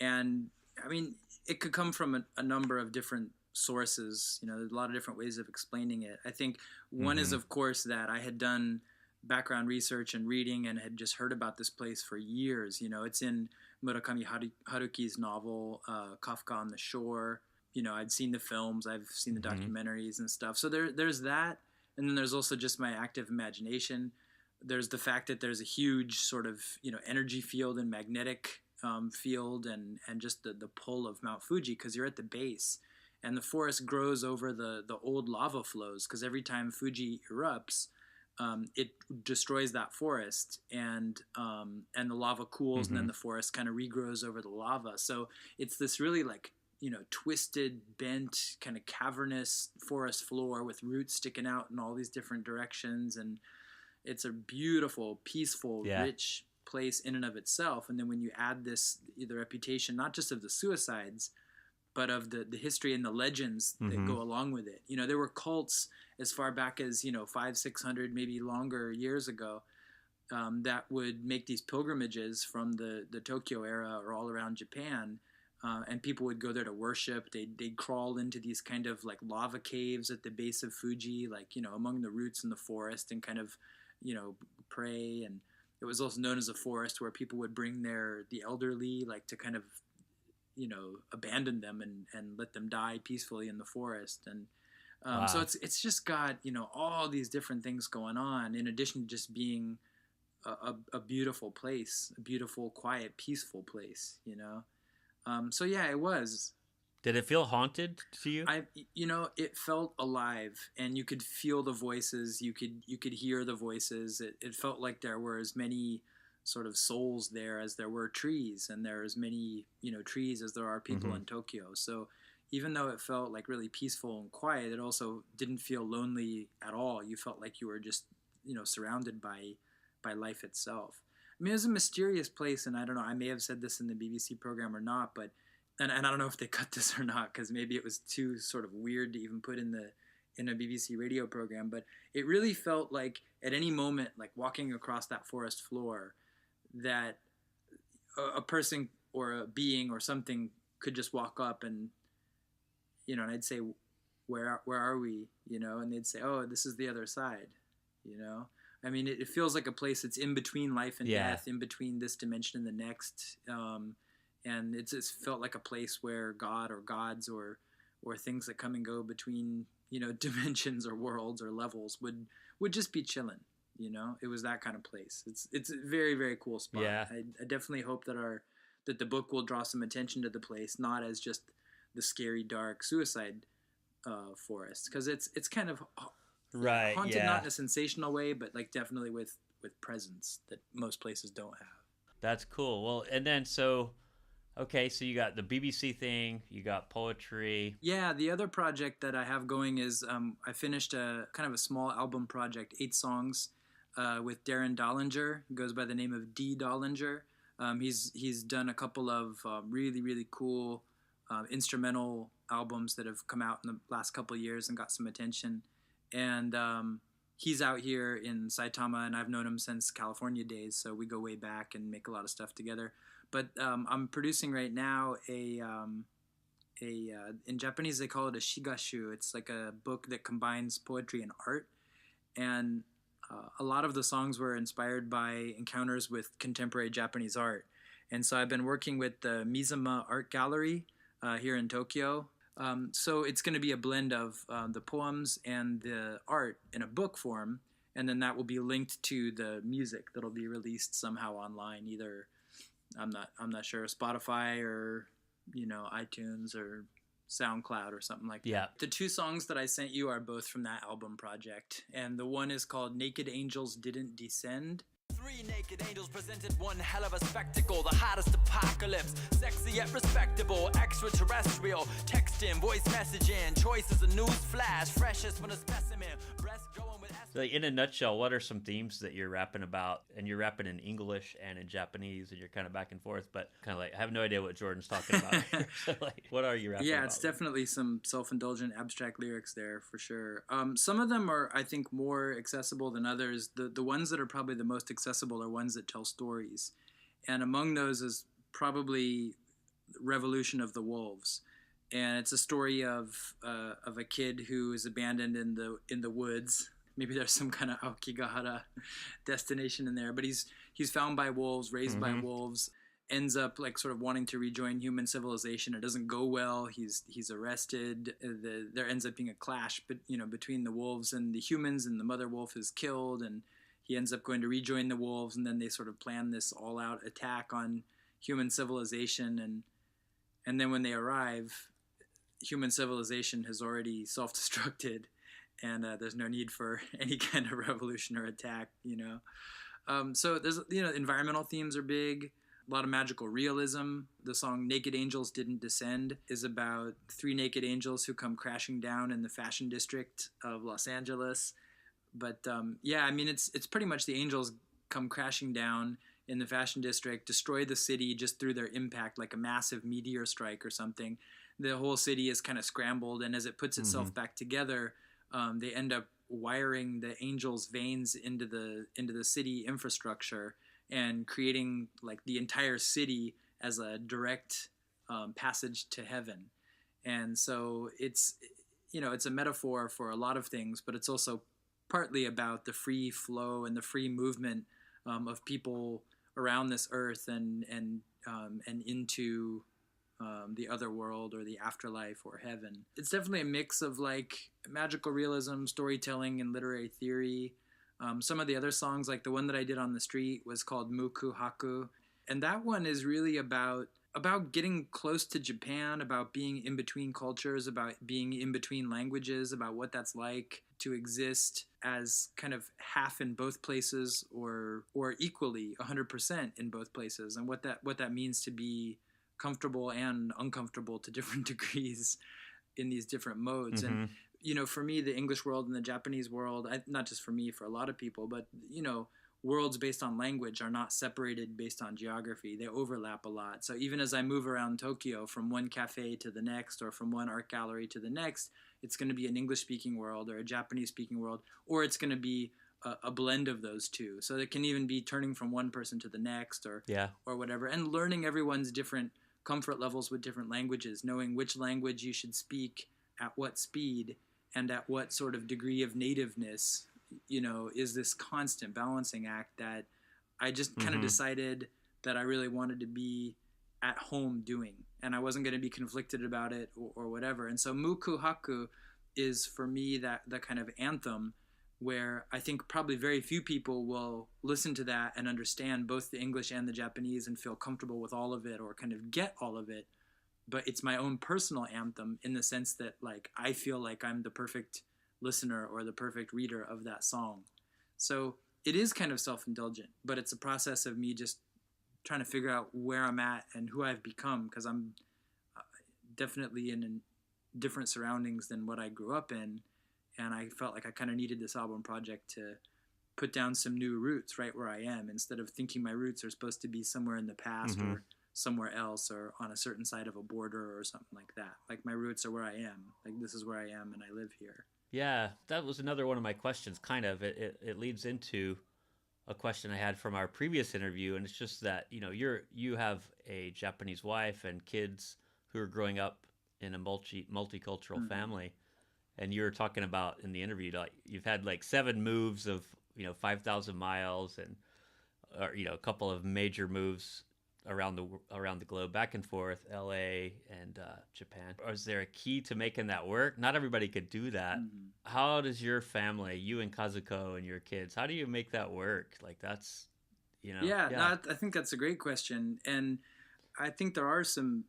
And I mean, it could come from a number of different sources. There's a lot of different ways of explaining it. I think one is, of course, that I had done background research and reading and had just heard about this place for years. It's in Murakami Haruki's novel, Kafka on the Shore. I'd seen the films, I've seen the documentaries and stuff. So there's that. And then there's also just my active imagination. There's the fact that there's a huge sort of, energy field and magnetic field and just the pull of Mount Fuji, because you're at the base. And the forest grows over the old lava flows, because every time Fuji erupts, it destroys that forest, and the lava cools, and then the forest kind of regrows over the lava. So it's this really twisted, bent, kind of cavernous forest floor with roots sticking out in all these different directions. And it's a beautiful, peaceful, rich place in and of itself. And then when you add the reputation, not just of the suicides, but of the history and the legends that go along with it. There were cults as far back as, 500-600, maybe longer years ago, that would make these pilgrimages from the Tokyo era or all around Japan. And people would go there to worship. They'd crawl into these kind of lava caves at the base of Fuji, among the roots in the forest, and kind of, pray. And it was also known as a forest where people would bring the elderly, to kind of, abandon them and let them die peacefully in the forest. And Wow. So it's just got, all these different things going on, in addition to just being a beautiful place, a beautiful, quiet, peaceful place, So yeah, it was. Did it feel haunted to you? It felt alive, and you could feel the voices. You could hear the voices. It felt like there were as many sort of souls there as there were trees, and there are as many, trees as there are people in Tokyo. So even though it felt really peaceful and quiet, it also didn't feel lonely at all. You felt like you were just, surrounded by life itself. I mean, it was a mysterious place, and I don't know, I may have said this in the BBC program or not, but, and I don't know if they cut this or not, because maybe it was too sort of weird to even put in a BBC radio program, but it really felt like at any moment, walking across that forest floor, that a person or a being or something could just walk up and, and I'd say, where are we? And they'd say, oh, this is the other side, I mean, it feels like a place that's in between life and death, in between this dimension and the next. And it's felt like a place where God or gods or things that come and go between, dimensions or worlds or levels would just be chilling. It was that kind of place. It's a very, very cool spot. Yeah. I definitely hope that the book will draw some attention to the place, not as just the scary, dark suicide forest, because it's kind of haunted, not in a sensational way, but like definitely with presence that most places don't have. That's cool. Well, and then so you got the BBC thing, you got poetry. Yeah, the other project that I have going is I finished a kind of a small album project, 8 songs, with Darren Dollinger. He goes by the name of D. Dollinger. He's done a couple of really, really cool instrumental albums that have come out in the last couple of years and got some attention. And he's out here in Saitama, and I've known him since California days, so we go way back and make a lot of stuff together. But I'm producing right now in Japanese they call it a shigashu. It's like a book that combines poetry and art. And a lot of the songs were inspired by encounters with contemporary Japanese art. And so I've been working with the Mizuma Art Gallery here in Tokyo. So it's going to be a blend of the poems and the art in a book form, and then that will be linked to the music that'll be released somehow online, either I'm not sure, Spotify or iTunes or SoundCloud or something like that. Yeah. The 2 songs that I sent you are both from that album project, and the one is called Naked Angels Didn't Descend. 3 naked angels presented one hell of a spectacle. The hottest apocalypse, sexy yet respectable, extraterrestrial, texting, voice messaging, choices, a news flash, freshest when a specimen, breast growing with So like, in a nutshell, what are some themes that you're rapping about? And you're rapping in English and in Japanese, and you're kind of back and forth, but kind of like, I have no idea what Jordan's talking about here. So like, what are you rapping about? Yeah, it's definitely some self-indulgent abstract lyrics there for sure. Some of them are, I think, more accessible than others. The ones that are probably the most accessible are ones that tell stories. And among those is probably Revolution of the Wolves. And it's a story of a kid who is abandoned in the woods. Maybe there's some kind of Aokigahara destination in there, but he's found by wolves, raised by wolves, ends up like sort of wanting to rejoin human civilization. It doesn't go well. He's arrested. There ends up being a clash, but between the wolves and the humans, and the mother wolf is killed, and he ends up going to rejoin the wolves, and then they sort of plan this all-out attack on human civilization, and then when they arrive, human civilization has already self-destructed, and there's no need for any kind of revolution or attack, So there's, environmental themes are big, a lot of magical realism. The song Naked Angels Didn't Descend is about 3 naked angels who come crashing down in the fashion district of Los Angeles. But it's pretty much the angels come crashing down in the fashion district, destroy the city just through their impact, like a massive meteor strike or something. The whole city is kind of scrambled, and as it puts itself back together, they end up wiring the angels' veins into the city infrastructure and creating like the entire city as a direct passage to heaven. And so it's a metaphor for a lot of things, but it's also partly about the free flow and the free movement of people around this earth and into the other world or the afterlife or heaven. It's definitely a mix of like magical realism, storytelling, and literary theory. Some of the other songs, like the one that I did on the street, was called Muku Haku, and that one is really about getting close to Japan, about being in between cultures, about being in between languages, about what that's like to exist as kind of half in both places or equally 100% in both places, and what that means to be comfortable and uncomfortable to different degrees in these different modes. And for me, the English world and the Japanese world, not just for me, for a lot of people, but worlds based on language are not separated based on geography. They overlap a lot. So even as I move around Tokyo from one cafe to the next, or from one art gallery to the next, it's going to be an English-speaking world or a Japanese-speaking world, or it's going to be a blend of those two. So it can even be turning from one person to the next or whatever, and learning everyone's different comfort levels with different languages, knowing which language you should speak at what speed and at what sort of degree of nativeness is this constant balancing act that I just kind of decided that I really wanted to be at home doing, and I wasn't going to be conflicted about it or whatever. And so Muku Haku is for me that kind of anthem where I think probably very few people will listen to that and understand both the English and the Japanese and feel comfortable with all of it or kind of get all of it. But it's my own personal anthem in the sense that like I feel like I'm the perfect listener or the perfect reader of that song. So it is kind of self-indulgent, but it's a process of me just trying to figure out where I'm at and who I've become, because I'm definitely in different surroundings than what I grew up in. And I felt like I kind of needed this album project to put down some new roots right where I am, instead of thinking my roots are supposed to be somewhere in the past or somewhere else or on a certain side of a border or something like that. Like my roots are where I am. Like this is where I am and I live here. Yeah, that was another one of my questions, kind of. It leads into a question I had from our previous interview, and it's just that, you have a Japanese wife and kids who are growing up in a multicultural family, and you were talking about in the interview, like you've had like 7 moves of 5,000 miles and a couple of major moves around the globe, back and forth, LA and Japan. Or is there a key to making that work? Not everybody could do that. How does your family, you and Kazuko and your kids, how do you make that work? Like that's, I think that's a great question, and I think there are some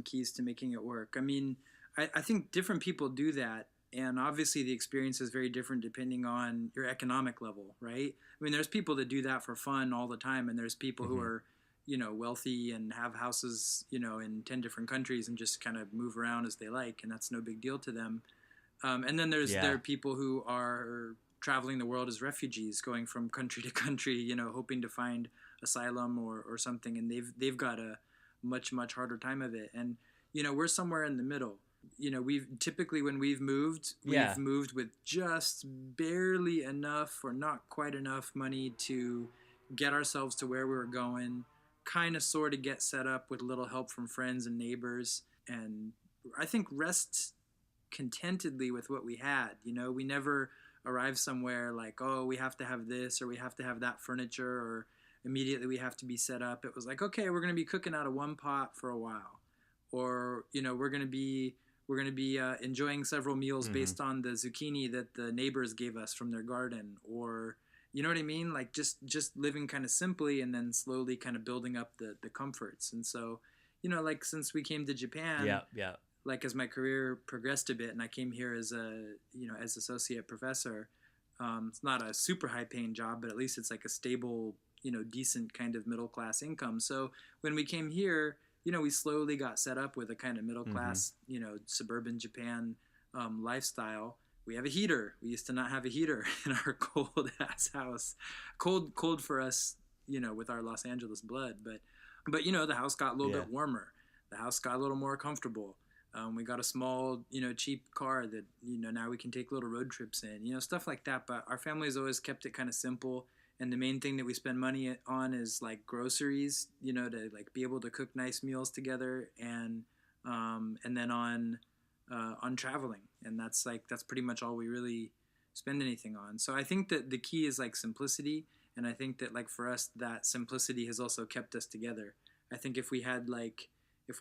keys to making it work. I mean, I think different people do that, and obviously the experience is very different depending on your economic level, right? I mean, there's people that do that for fun all the time, and there's people who are wealthy and have houses, in 10 different countries and just kind of move around as they like, and that's no big deal to them. And then there are people who are traveling the world as refugees, going from country to country, hoping to find asylum or something, and they've got a much harder time of it. And we're somewhere in the middle. We've typically, when we've moved with just barely enough or not quite enough money to get ourselves to where we were going, kind of sort of get set up with a little help from friends and neighbors, and I think rest contentedly with what we had. We never arrived somewhere like, oh, we have to have this or we have to have that furniture or immediately we have to be set up. It was like, okay, we're going to be cooking out of one pot for a while, or we're going to be enjoying several meals based on the zucchini that the neighbors gave us from their garden, or you know what I mean? Like just living kind of simply and then slowly kind of building up the comforts. And so, like since we came to Japan, like as my career progressed a bit and I came here as as associate professor, it's not a super high paying job, but at least it's like a stable, decent kind of middle class income. So when we came here, we slowly got set up with a kind of middle class, suburban Japan lifestyle. We have a heater. We used to not have a heater in our cold ass house. Cold for us, with our Los Angeles blood. But the house got a little bit warmer. The house got a little more comfortable. We got a small, cheap car that, now we can take little road trips in, stuff like that. But our family's always kept it kind of simple. And the main thing that we spend money on is like groceries, to like be able to cook nice meals together, and then on traveling. And that's pretty much all we really spend anything on. So I think that the key is like simplicity. And I think that like for us, that simplicity has also kept us together. I think if we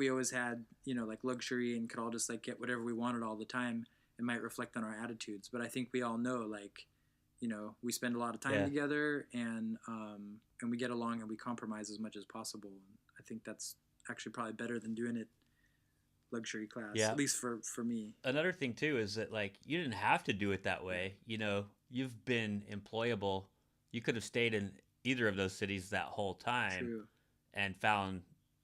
always had, like luxury and could all just like get whatever we wanted all the time, it might reflect on our attitudes. But I think we all know, like, we spend a lot of time together, and we get along and we compromise as much as possible. And I think that's actually probably better than doing it luxury class, at least for me. Another thing too is that like you didn't have to do it that way. You've been employable. You could have stayed in either of those cities that whole time and found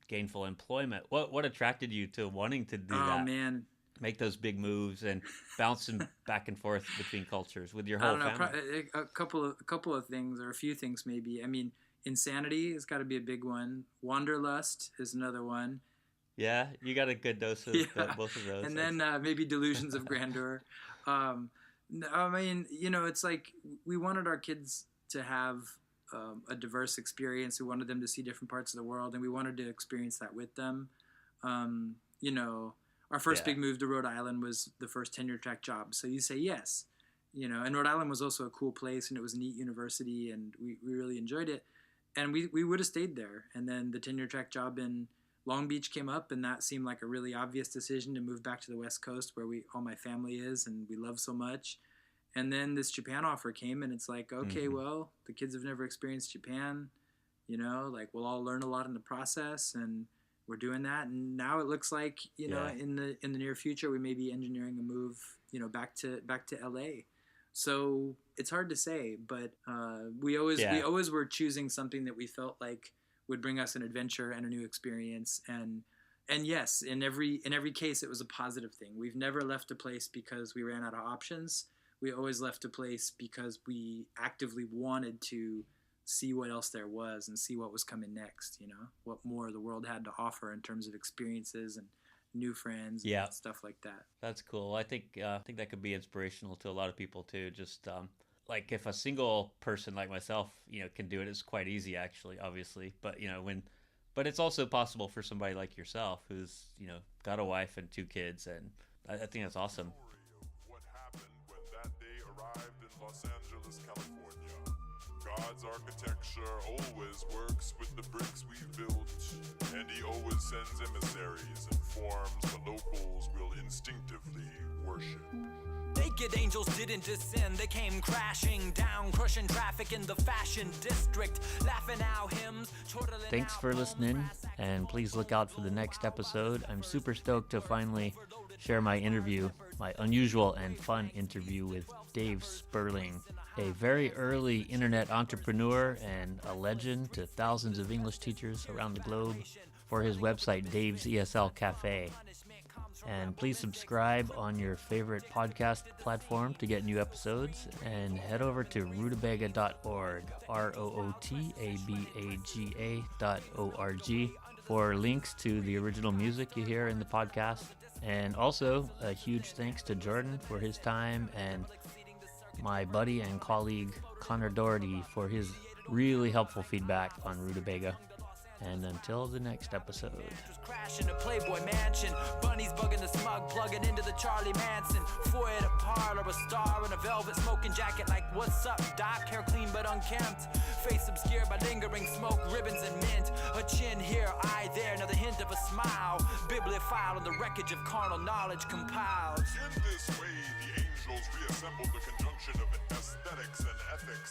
gainful employment. What attracted you to wanting to do that? Oh man, make those big moves and bouncing back and forth between cultures with your whole family? A couple of things, or a few things maybe. I mean, insanity has got to be a big one. Wanderlust is another one. Yeah, you got a good dose of both of those. And then maybe delusions of grandeur. I mean, it's like we wanted our kids to have a diverse experience. We wanted them to see different parts of the world, and we wanted to experience that with them. Our first big move to Rhode Island was the first tenure track job. So you say yes. you know, and Rhode Island was also a cool place, and it was a neat university, and we really enjoyed it. And we would have stayed there. And then the tenure track job in Long Beach came up, and that seemed like a really obvious decision to move back to the West Coast where all my family is and we love so much. And then this Japan offer came, and it's like, okay, well, the kids have never experienced Japan, you know, like we'll all learn a lot in the process, and we're doing that. And now it looks like, you know, in the near future, we may be engineering a move, you know, back to LA. So it's hard to say, but we always were choosing something that we felt like would bring us an adventure and a new experience. And yes, in every case, it was a positive thing. We've never left a place because we ran out of options. We always left a place because we actively wanted to see what else there was and see what was coming next, you know, what more the world had to offer in terms of experiences and new friends and stuff like that. That's cool. I think that could be inspirational to a lot of people too. Just like if a single person like myself, you know, can do it, it's quite easy actually, obviously. But you know, but it's also possible for somebody like yourself who's, you know, got a wife and 2 kids, and I think that's awesome. What happened when that day arrived in Los Angeles, California? God's architecture always works with the bricks we built, and he always sends emissaries and forms the locals will instinctively worship. Naked angels didn't descend, they came crashing down, crushing traffic in the fashion district, laughing out hymns. Thanks for listening, and please look out for the next episode. I'm super stoked to finally share my unusual and fun interview with Dave Sperling, a very early internet entrepreneur and a legend to thousands of English teachers around the globe, for his website, Dave's ESL Cafe. And please subscribe on your favorite podcast platform to get new episodes, and head over to rootabaga.org, rootabaga.org, for links to the original music you hear in the podcast. And also a huge thanks to Jordan for his time, and my buddy and colleague Connor Doherty for his really helpful feedback on Rootabaga. And until the next episode. Crashing a Playboy mansion, bunnies bugging the smug, plugging into the Charlie Manson. Foyer at a parlor, a star in a velvet smoking jacket, like what's up, doc? Hair clean but unkempt, face obscured by lingering smoke, ribbons and mint. A chin here, eye there, another hint of a smile. Bibliophile on the wreckage of carnal knowledge compiled. In this way, the angels reassembled the conjunction of aesthetics and ethics